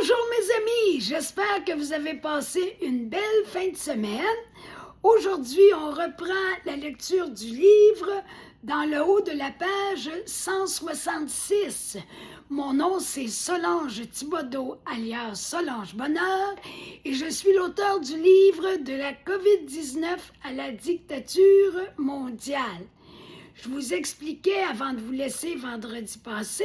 Bonjour mes amis, j'espère que vous avez passé une belle fin de semaine. Aujourd'hui, on reprend la lecture du livre dans le haut de la page 166. Mon nom, c'est Solange Thibodeau, alias Solange Bonheur, et je suis l'auteur du livre « De la COVID-19 à la dictature mondiale ». Je vous expliquais avant de vous laisser vendredi passé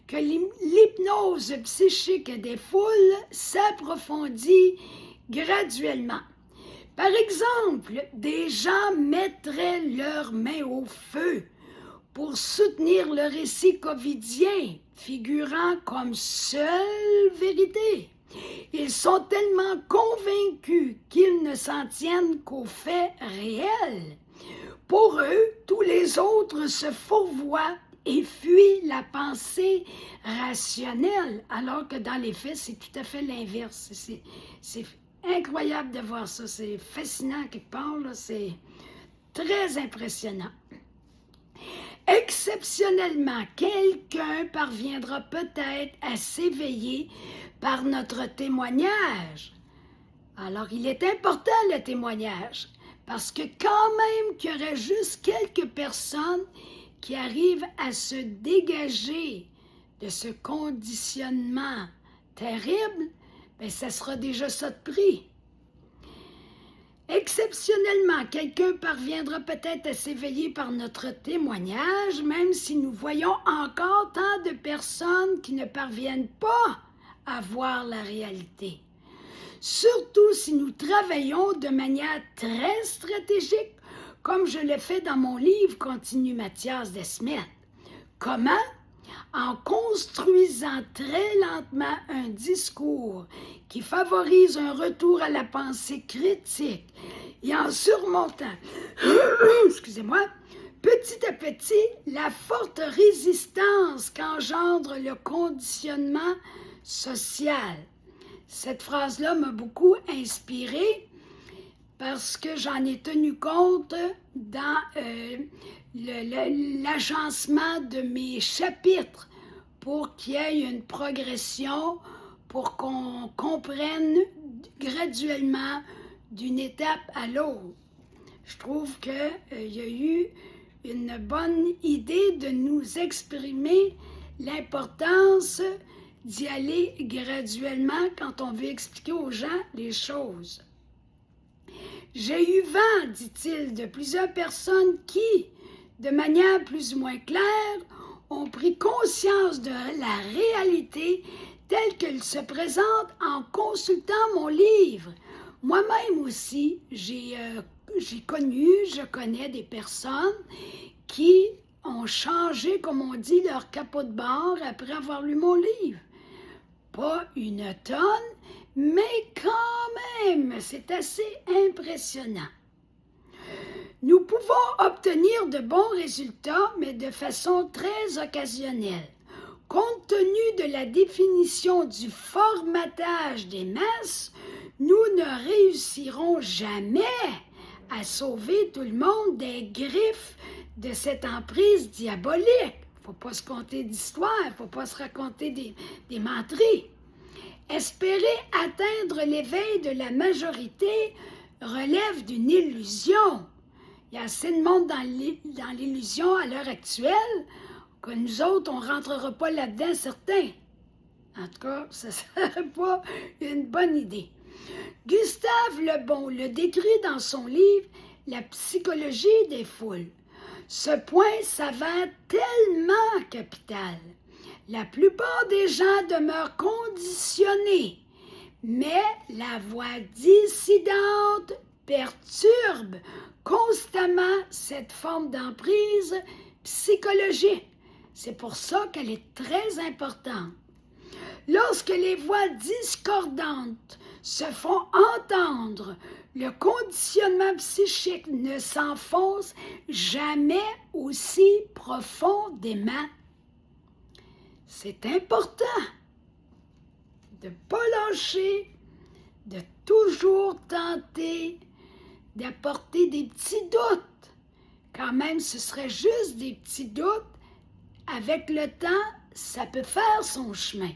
que l'hypnose psychique des foules s'approfondit graduellement. Par exemple, des gens mettraient leurs mains au feu pour soutenir le récit covidien, figurant comme seule vérité. Ils sont tellement convaincus qu'ils ne s'en tiennent qu'aux faits réels. Pour eux, tous les autres se fourvoient et fuient la pensée rationnelle, alors que dans les faits, c'est tout à fait l'inverse. C'est incroyable de voir ça, c'est fascinant quelque part, là. C'est très impressionnant. Exceptionnellement, quelqu'un parviendra peut-être à s'éveiller par notre témoignage. Alors, il est important le témoignage, parce que quand même qu'il y aurait juste quelques personnes qui arrivent à se dégager de ce conditionnement terrible, bien, ça sera déjà ça de prix. Exceptionnellement, quelqu'un parviendra peut-être à s'éveiller par notre témoignage, même si nous voyons encore tant de personnes qui ne parviennent pas à voir la réalité. Surtout si nous travaillons de manière très stratégique, comme je le fais dans mon livre, continue Mathias Desmet. Comment? En construisant très lentement un discours qui favorise un retour à la pensée critique et en surmontant, excusez-moi, petit à petit, la forte résistance qu'engendre le conditionnement social. Cette phrase-là m'a beaucoup inspirée parce que j'en ai tenu compte dans l'agencement de mes chapitres pour qu'il y ait une progression, pour qu'on comprenne graduellement d'une étape à l'autre. Je trouve qu'il y a eu une bonne idée de nous exprimer l'importance d'y aller graduellement quand on veut expliquer aux gens les choses. J'ai eu vent, dit-il, de plusieurs personnes qui, de manière plus ou moins claire, ont pris conscience de la réalité telle qu'elle se présente en consultant mon livre. Moi-même aussi, je connais des personnes qui ont changé, comme on dit, leur capot de bord après avoir lu mon livre. Pas une tonne, mais quand même, c'est assez impressionnant. Nous pouvons obtenir de bons résultats, mais de façon très occasionnelle. Compte tenu de la définition du formatage des masses, nous ne réussirons jamais à sauver tout le monde des griffes de cette emprise diabolique. Il ne faut pas se conter d'histoires, il ne faut pas se raconter des menteries. Espérer atteindre l'éveil de la majorité relève d'une illusion. Il y a assez de monde dans l'illusion à l'heure actuelle que nous autres, on ne rentrera pas là-dedans, certains. En tout cas, ça ne serait pas une bonne idée. Gustave Le Bon le décrit dans son livre « La psychologie des foules ». Ce point s'avère tellement capital. La plupart des gens demeurent conditionnés, mais la voix dissidente perturbe constamment cette forme d'emprise psychologique. C'est pour ça qu'elle est très importante. Lorsque les voix discordantes se font entendre, le conditionnement psychique ne s'enfonce jamais aussi profondément. C'est important de ne pas lâcher, de toujours tenter d'apporter des petits doutes. Quand même, ce serait juste des petits doutes. Avec le temps, ça peut faire son chemin.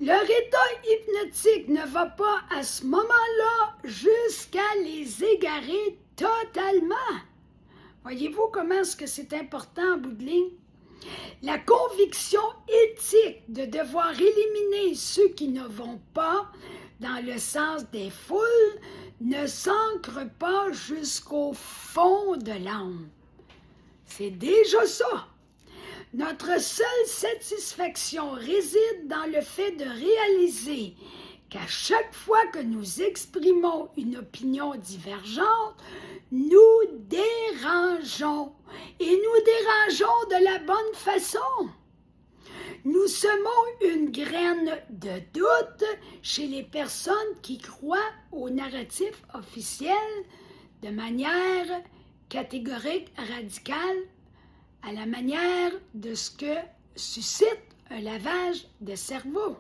Leur état hypnotique ne va pas à ce moment-là jusqu'à les égarer totalement. Voyez-vous comment est-ce que c'est important en bout de ligne? La conviction éthique de devoir éliminer ceux qui ne vont pas dans le sens des foules ne s'ancre pas jusqu'au fond de l'âme. C'est déjà ça. Notre seule satisfaction réside dans le fait de réaliser qu'à chaque fois que nous exprimons une opinion divergente, nous dérangeons, et nous dérangeons de la bonne façon. Nous semons une graine de doute chez les personnes qui croient au narratif officiel de manière catégorique, radicale, à la manière de ce que suscite un lavage de cerveau.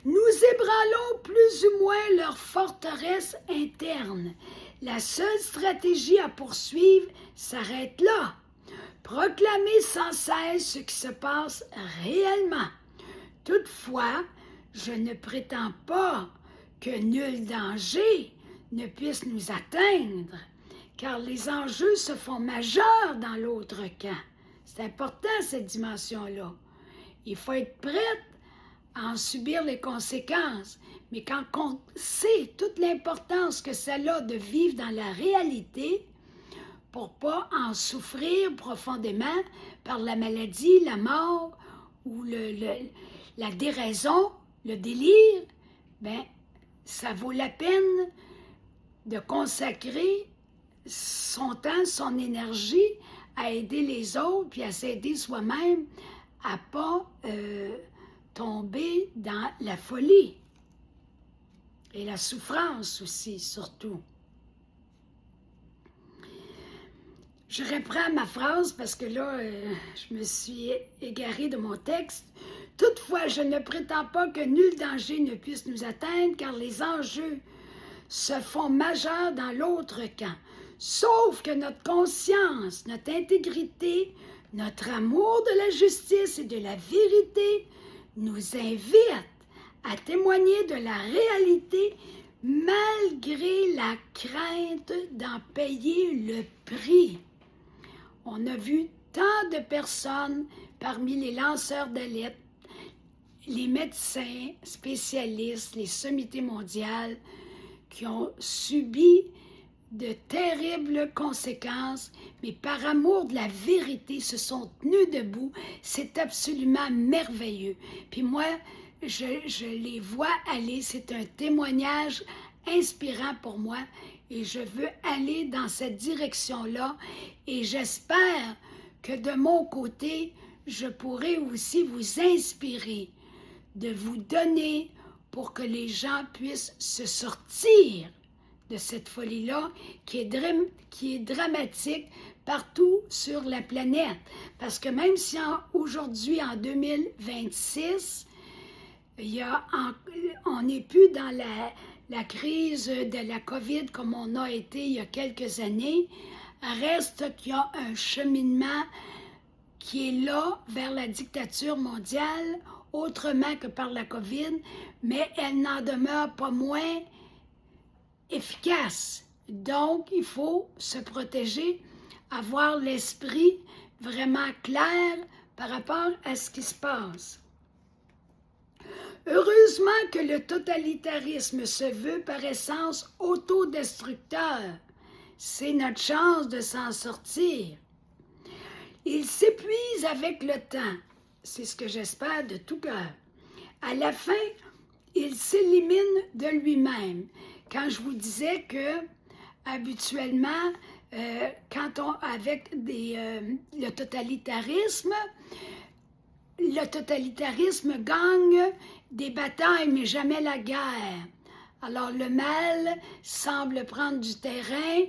Nous ébranlons plus ou moins leur forteresse interne. La seule stratégie à poursuivre s'arrête là. Proclamer sans cesse ce qui se passe réellement. Toutefois, je ne prétends pas que nul danger ne puisse nous atteindre, car les enjeux se font majeurs dans l'autre camp. C'est important, cette dimension-là. Il faut être prête à en subir les conséquences, mais quand on sait toute l'importance que ça a de vivre dans la réalité, pour ne pas en souffrir profondément par la maladie, la mort ou la déraison, le délire, bien, ça vaut la peine de consacrer son temps, son énergie à aider les autres, puis à s'aider soi-même à ne pas tomber dans la folie et la souffrance aussi, surtout. Je reprends ma phrase parce que là, je me suis égarée de mon texte. Toutefois, je ne prétends pas que nul danger ne puisse nous atteindre, car les enjeux se font majeurs dans l'autre camp. Sauf que notre conscience, notre intégrité, notre amour de la justice et de la vérité nous invitent à témoigner de la réalité malgré la crainte d'en payer le prix. On a vu tant de personnes parmi les lanceurs d'alerte, les médecins spécialistes, les sommités mondiales, qui ont subi de terribles conséquences, mais par amour de la vérité, se sont tenus debout. C'est absolument merveilleux. Puis moi, je les vois aller. C'est un témoignage inspirant pour moi et je veux aller dans cette direction-là et j'espère que de mon côté, je pourrai aussi vous inspirer, de vous donner pour que les gens puissent se sortir de cette folie-là qui est dramatique partout sur la planète. Parce que même si aujourd'hui, en 2026, on n'est plus dans la crise de la COVID comme on a été il y a quelques années, reste qu'il y a un cheminement qui est là vers la dictature mondiale, autrement que par la COVID, mais elle n'en demeure pas moins efficace. Donc, il faut se protéger, avoir l'esprit vraiment clair par rapport à ce qui se passe. Heureusement que le totalitarisme se veut par essence autodestructeur. C'est notre chance de s'en sortir. Il s'épuise avec le temps. C'est ce que j'espère de tout cœur. À la fin, il s'élimine de lui-même. Quand je vous disais que, habituellement, avec le totalitarisme gagne des batailles, mais jamais la guerre. Alors le mal semble prendre du terrain,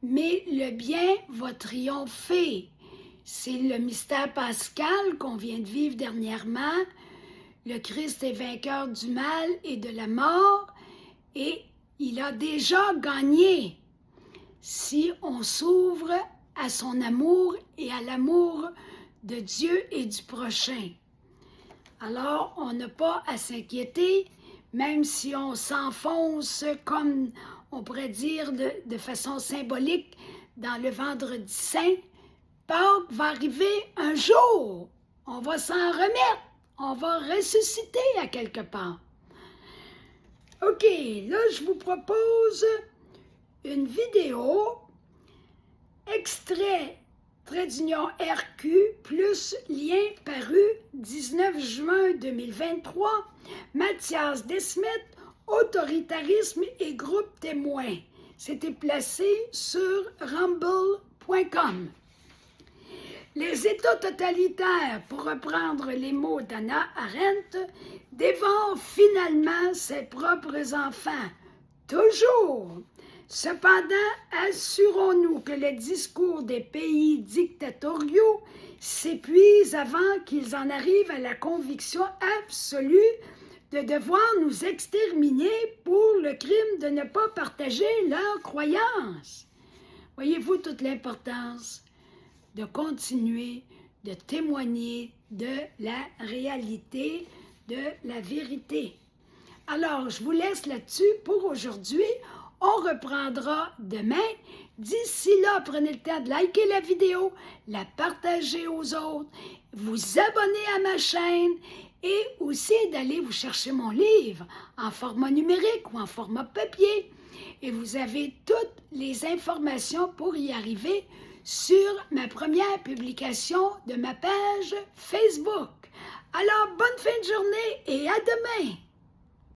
mais le bien va triompher. C'est le mystère pascal qu'on vient de vivre dernièrement. Le Christ est vainqueur du mal et de la mort, et il a déjà gagné si on s'ouvre à son amour et à l'amour de Dieu et du prochain. Alors, on n'a pas à s'inquiéter, même si on s'enfonce, comme on pourrait dire de façon symbolique, dans le vendredi saint. Pâques va arriver un jour. On va s'en remettre. On va ressusciter à quelque part. OK, là, je vous propose une vidéo, extrait, trait d'union RQ, plus lien paru 19 juin 2023, Mathias Desmet, autoritarisme et groupe témoin. C'était placé sur rumble.com. Les États totalitaires, pour reprendre les mots d'Hannah Arendt, dévorent finalement ses propres enfants. Toujours. Cependant, assurons-nous que le discours des pays dictatoriaux s'épuise avant qu'ils en arrivent à la conviction absolue de devoir nous exterminer pour le crime de ne pas partager leurs croyances. Voyez-vous toute l'importance de continuer de témoigner de la réalité, de la vérité. Alors, je vous laisse là-dessus pour aujourd'hui. On reprendra demain. D'ici là, prenez le temps de liker la vidéo, la partager aux autres, vous abonner à ma chaîne et aussi d'aller vous chercher mon livre en format numérique ou en format papier. Et vous avez toutes les informations pour y arriver sur ma première publication de ma page Facebook. Alors, bonne fin de journée et à demain!